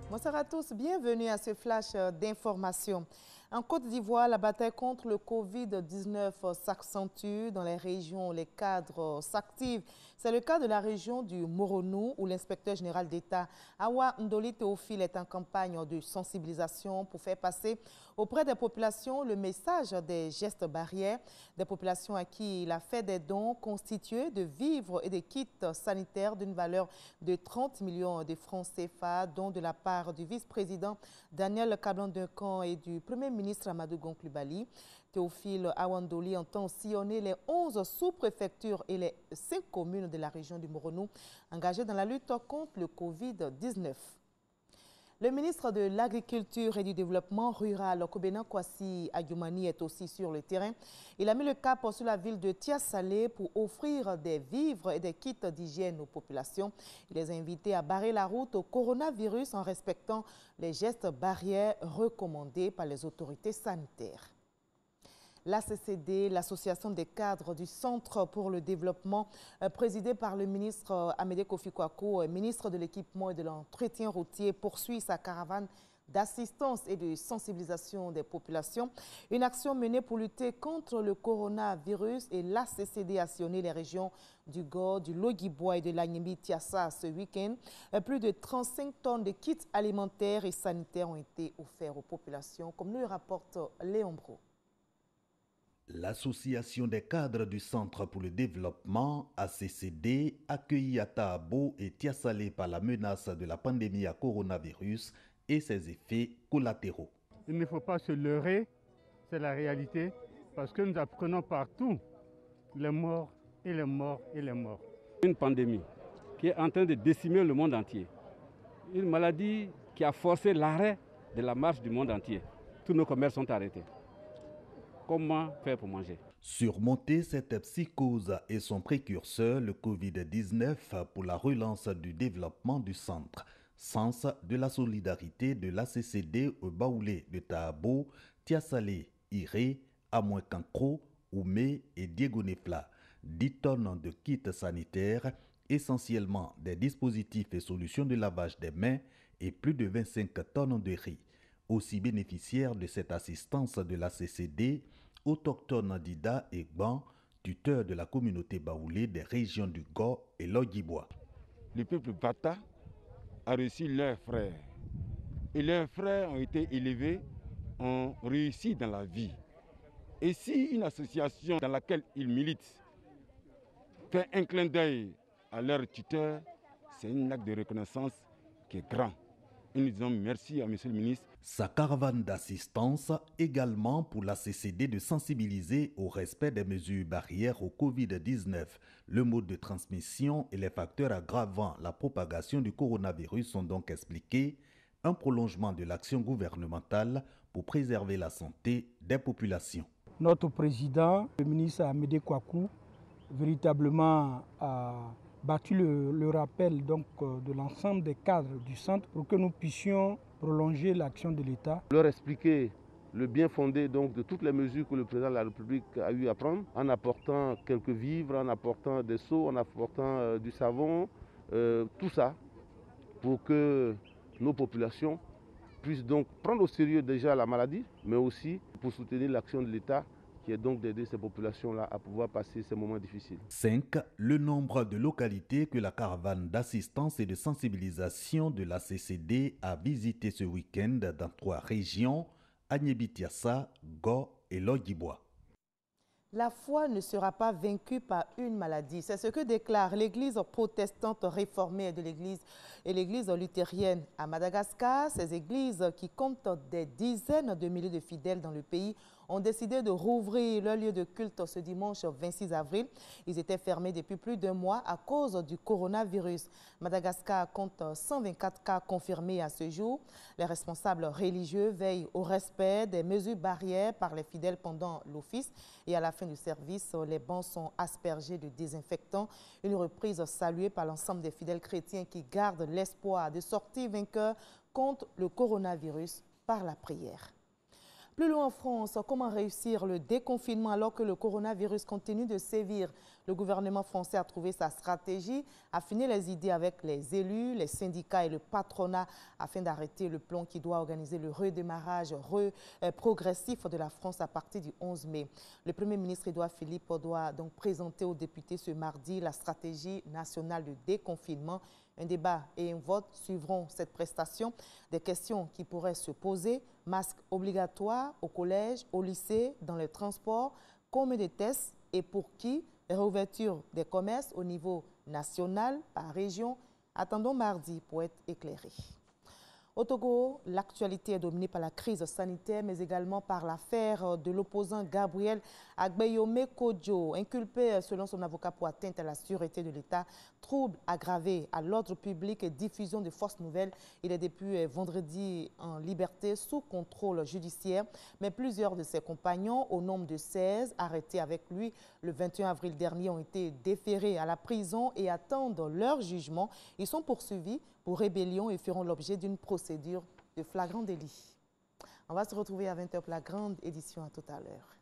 Bonsoir à tous, bienvenue à ce flash d'information. En Côte d'Ivoire, la bataille contre le Covid-19 s'accentue dans les régions où les cadres s'activent. C'est le cas de la région du Moronou où l'inspecteur général d'État Awa Ndoli Théophile est en campagne de sensibilisation pour faire passer auprès des populations le message des gestes barrières, des populations à qui il a fait des dons constitués de vivres et des kits sanitaires d'une valeur de 30 millions de francs CFA, dont de la part du vice-président Daniel Kablan-Duncan et du Premier ministre Amadou Gon Coulibaly. Théophile Awa Ndoli entend sillonner les 11 sous-préfectures et les 5 communes de la région du Moronou engagées dans la lutte contre le Covid-19. Le ministre de l'Agriculture et du Développement rural, Kobena Kwasi Adjoumani, est aussi sur le terrain. Il a mis le cap sur la ville de Tia-Salé pour offrir des vivres et des kits d'hygiène aux populations. Il les a invités à barrer la route au coronavirus en respectant les gestes barrières recommandés par les autorités sanitaires. L'ACCD, l'Association des cadres du Centre pour le développement, présidée par le ministre Amédée Kofi Kwaku, ministre de l'équipement et de l'entretien routier, poursuit sa caravane d'assistance et de sensibilisation des populations. Une action menée pour lutter contre le coronavirus, et l'ACCD a sillonné les régions du Gor, du Logibwa et de l'Agnemi-Tiassa ce week-end. Plus de 35 tonnes de kits alimentaires et sanitaires ont été offerts aux populations, comme nous le rapporte Léon Bro. L'Association des cadres du Centre pour le développement, ACCD, accueillie à Tahabo et Tia-Salé par la menace de la pandémie à coronavirus et ses effets collatéraux. Il ne faut pas se leurrer, c'est la réalité, parce que nous apprenons partout les morts et les morts et les morts. Une pandémie qui est en train de décimer le monde entier. Une maladie qui a forcé l'arrêt de la marche du monde entier. Tous nos commerces sont arrêtés. Comment faire pour manger? Surmonter cette psychose et son précurseur, le Covid-19, pour la relance du développement du centre. Sens de la solidarité de l'ACCD au Baoulé de Tahabo, Tia-Salé, Iré, Amouekankro, Oumé et Diego Nefla. 10 tonnes de kits sanitaires, essentiellement des dispositifs et solutions de lavage des mains et plus de 25 tonnes de riz. Aussi bénéficiaires de cette assistance de l'ACCD, autochtone Dida Egban, tuteur de la communauté baoulée des régions du Gor et Logibwa. Le peuple Bata a reçu leurs frères. Et leurs frères ont été élevés, ont réussi dans la vie. Et si une association dans laquelle ils militent fait un clin d'œil à leur tuteur, c'est un acte de reconnaissance qui est grand. Et nous disons merci à M. le ministre. Sa caravane d'assistance également pour l'ACCD de sensibiliser au respect des mesures barrières au Covid-19. Le mode de transmission et les facteurs aggravant la propagation du coronavirus sont donc expliqués. Un prolongement de l'action gouvernementale pour préserver la santé des populations. Notre président, le ministre Amédée Kwaku, véritablement a battu le rappel donc, de l'ensemble des cadres du centre pour que nous puissions prolonger l'action de l'État. Leur expliquer le bien fondé donc, de toutes les mesures que le président de la République a eu à prendre, en apportant quelques vivres, en apportant des seaux, en apportant du savon, tout ça, pour que nos populations puissent donc prendre au sérieux déjà la maladie, mais aussi pour soutenir l'action de l'État, qui est donc d'aider ces populations-là à pouvoir passer ces moments difficiles. 5. Le nombre de localités que la caravane d'assistance et de sensibilisation de la CCD a visité ce week-end dans 3 régions, Agnemi-Tiassa, Gor et Logibwa. La foi ne sera pas vaincue par une maladie. C'est ce que déclare l'Église protestante réformée de l'Église luthérienne à Madagascar. Ces églises qui comptent des dizaines de milliers de fidèles dans le pays ont décidé de rouvrir leur lieu de culte ce dimanche 26 avril. Ils étaient fermés depuis plus d'1 mois à cause du coronavirus. Madagascar compte 124 cas confirmés à ce jour. Les responsables religieux veillent au respect des mesures barrières par les fidèles pendant l'office. Et à la fin du service, les bancs sont aspergés de désinfectants. Une reprise saluée par l'ensemble des fidèles chrétiens qui gardent l'espoir de sortir vainqueurs contre le coronavirus par la prière. Plus loin en France, comment réussir le déconfinement alors que le coronavirus continue de sévir? Le gouvernement français a trouvé sa stratégie, affiné les idées avec les élus, les syndicats et le patronat afin d'arrêter le plan qui doit organiser le redémarrage progressif de la France à partir du 11 mai. Le Premier ministre Édouard Philippe doit donc présenter aux députés ce mardi la stratégie nationale de déconfinement. Un débat et un vote suivront cette prestation. Des questions qui pourraient se poser: masques obligatoires au collège, au lycée, dans les transports, combien de tests et pour qui, réouverture des commerces au niveau national, par région. Attendons mardi pour être éclairés. Au Togo, l'actualité est dominée par la crise sanitaire, mais également par l'affaire de l'opposant Gabriel Agbeyome Kodjo, inculpé selon son avocat pour atteinte à la sûreté de l'État, troubles aggravés à l'ordre public et diffusion de fausses nouvelles. Il est depuis vendredi en liberté sous contrôle judiciaire, mais plusieurs de ses compagnons, au nombre de 16, arrêtés avec lui le 21 avril dernier, ont été déférés à la prison et attendent leur jugement. Ils sont poursuivis pour rébellion et feront l'objet d'une procédure de flagrant délit. On va se retrouver à 20h pour la grande édition. À tout à l'heure.